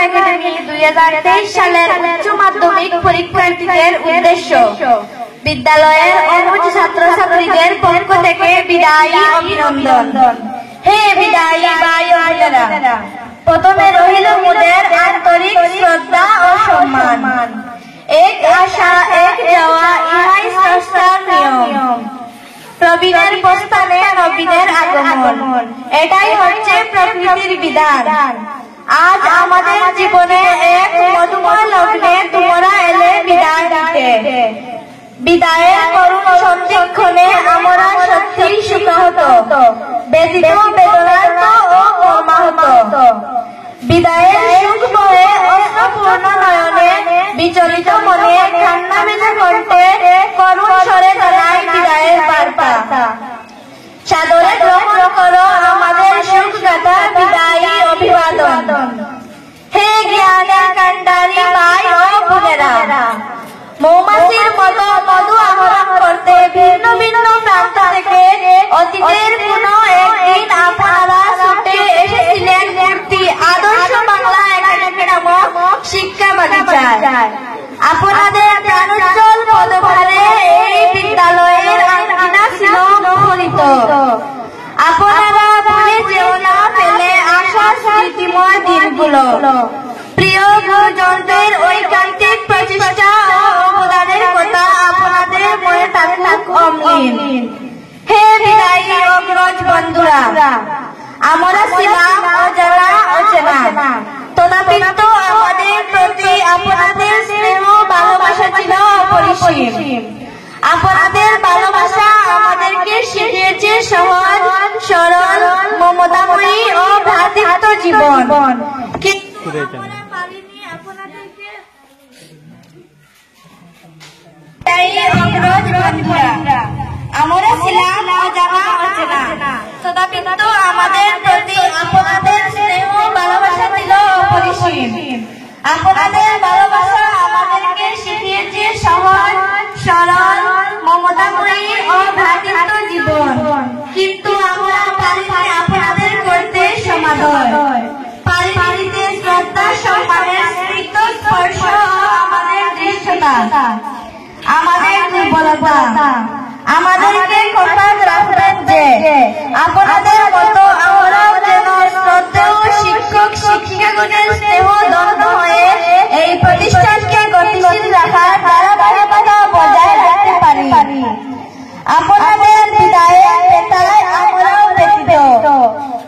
Academy 2023 সালের উচ্চ মাধ্যমিক পরীক্ষার্থীদের উদ্দেশ্য বিদ্যালয়ের অনুজ ছাত্রছাত্রীদের পক্ষ থেকে বিদায়ী অভিনন্দন। হে বিদায়ী ভাই ও বোনেরা, প্রথমে রহিল মোদের আন্তরিক শ্রদ্ধা ও সম্মান। এক আশা এক যাওয়া, ইহাই স্রষ্টার নিয়ম। প্রবীণের প্রস্থানে নবীনের আগমন, এটাই হচ্ছে প্রকৃতির বিধান। আজ আমাদের জীবনে এক মধুময় লগ্নে তোমরা এলে বিদায় দিতে। বিদায়ের করুণ সন্ধিক্ষণে আমরা সত্যি সুখাহত, ব্যথিত বেদনার্ত ও মর্মাহত। বিদায়ের সুখ বয়ে অশ্রুপূর্ণ নয়নে, বিচলিত মনে কান্না ভেজা কণ্ঠে করুণ স্বরে জানাই বিদায়ের বার্তা। সাদরে গ্রহণ করো আমাদের সুখ গাথা বিদায়ী অভিবাদন। হে জ্ঞানের কান্ডারি ভাই ও বোনেরা, মৌমাছির মতো মধু আহরণ করতে ভিন্ন ভিন্ন প্রান্ত থেকে অতীতের কোন একদিন আপনারা ছুটে এসেছিলেন মূর্তি আদর্শ বাংলা একাডেমি নামক শিক্ষা বাগিচায়। আপনাদের প্রাণোজ্জ্বল পদভারে এই বিদ্যালয়ের আঙ্গিনা ছিল মুখরিত। আপনারা ভুলে যেও না পেলে আসা স্মৃতিময় দিনগুলো। প্রিয় গুরুজনদের ঐকান্তিক প্রচেষ্টা ও অবদানের কথা আপনাদের মনে থাকুক অমলিন। হে বিদায়ী অগ্রজ বন্ধুরা, আমরা ছিলাম অজানা অচেনা, তথাপিত আমাদের প্রতি আপনাদের স্নেহ ভালোবাসা ছিল অপরিসীম। আপনাদের ভালোবাসা আমাদেরকে শিখিয়েছে সহজ সরল মমতাময়ী ও ভ্রাতৃত্ব জীবন। কিন্তু আমরা পারিনি আপনাদেরকে অগ্রজ বন্ধুরা, আমরা ছিলাম অজানা অচেনা, তথাপিত আমাদের প্রতি আপনাদের স্নেহ ভালোবাসা ছিল অপরিসীম। আপনাদের ভালোবাসা আমাদেরকে শিখিয়েছে সহজ সরল মমতাময়ী ও ভ্রাতৃত্ব জীবন। কিন্তু আমরা পারিনি আপনাদের করতে সমাদর, পারিতে শ্রদ্ধা সম্মানের স্নিগ্ধ স্পর্শ, আমাদের দৃশ্যতা, আমাদের দুর্বলতা। আমাদেরকে কথা রাখবেন যে আপনাদের মতো আমরাও যেন শ্রদ্ধেয় শিক্ষক শিক্ষিকাগণের স্নেহ দগ্ধ হয়ে এই প্রতিষ্ঠানকে গতিশীল রাখার ধারাবাহিকতা বজায় রাখতে পারি। আপনাদের বিদায়ের বেতায় আমরাও ব্যথিত,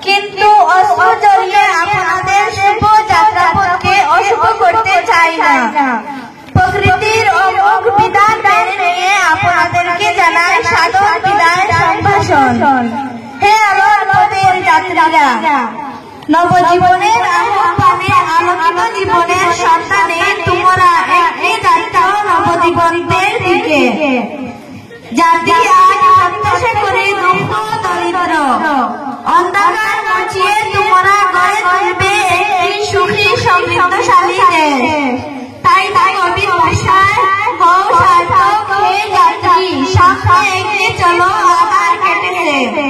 কিন্তু অশ্রু জড়িয়ে আপনাদের শুভ যাত্রাপথকে অশুভ করতে চাই না। প্রকৃতির অমোঘ বিধান মেনে নিয়ে আপনাদেরকে জানাই সাদর বিদায় সম্ভাষণ। হে আমার পথের যাত্রীরা, নবজীবনের আহ্বানে আলোকিত জীবনের সন্ধানে তোমরা একটি যাত্রা নবদিগন্তের দিকে। জাতি আজ প্রত্যাশা করে দুঃখ দরিদ্র অন্ধকার মুছিয়ে তোমরা গড়ে তুলবে একটি সুখী সমৃদ্ধশালী দেশ। তাই কবির ভাষায় হও সার্থক হে যাত্রী, সামনে এগিয়ে চলো আধার কেটেছে,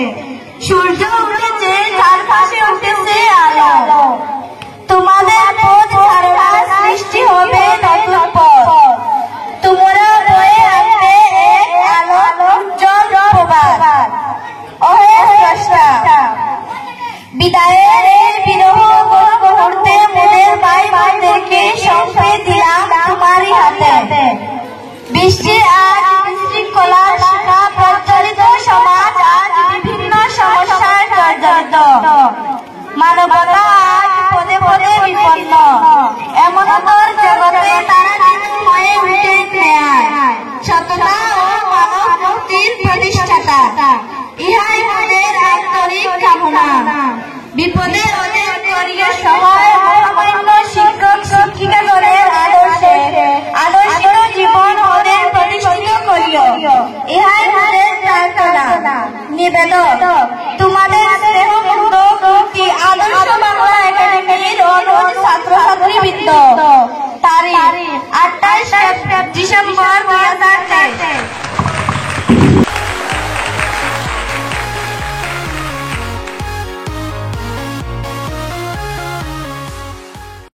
সূর্য উঠেছে, চারপাশে উঠেছে আলো। তোমাদের পথ ছাড়া সৃষ্টি হবে নতুন পথ, তোমরা বয়ে আনবে এক আলো উজ্জ্বল প্রভাত। ওহে স্রষ্টা, বিদায়ের এই বিরহ মুহূর্তে মোদের ভাই বোনদেরকে সঁপে দিলাম তোমারই হাতে। বৃষ্টি আজ বিশৃঙ্খলা শিক্ষা প্রচলিত সমাজ আজ বিভিন্ন সমস্যার জর্জরিত, মানবতা আজ পদে পদে বিপন্ন। এমনতর জগতে তারা যেন হয়ে উঠে ন্যায়, সততা ও মানব মুক্তির প্রতিষ্ঠাতা, ইহাই মোদের আন্তরিক কামনা। বিপদে ওদের করিয়া সহায় মহামান্য শিক্ষক শিক্ষিকাগণের আদর্শে আদর্শিত জীবন ওদের প্রতিষ্ঠিত করিও, ইহাই মোদের প্রার্থনা নিবেদন।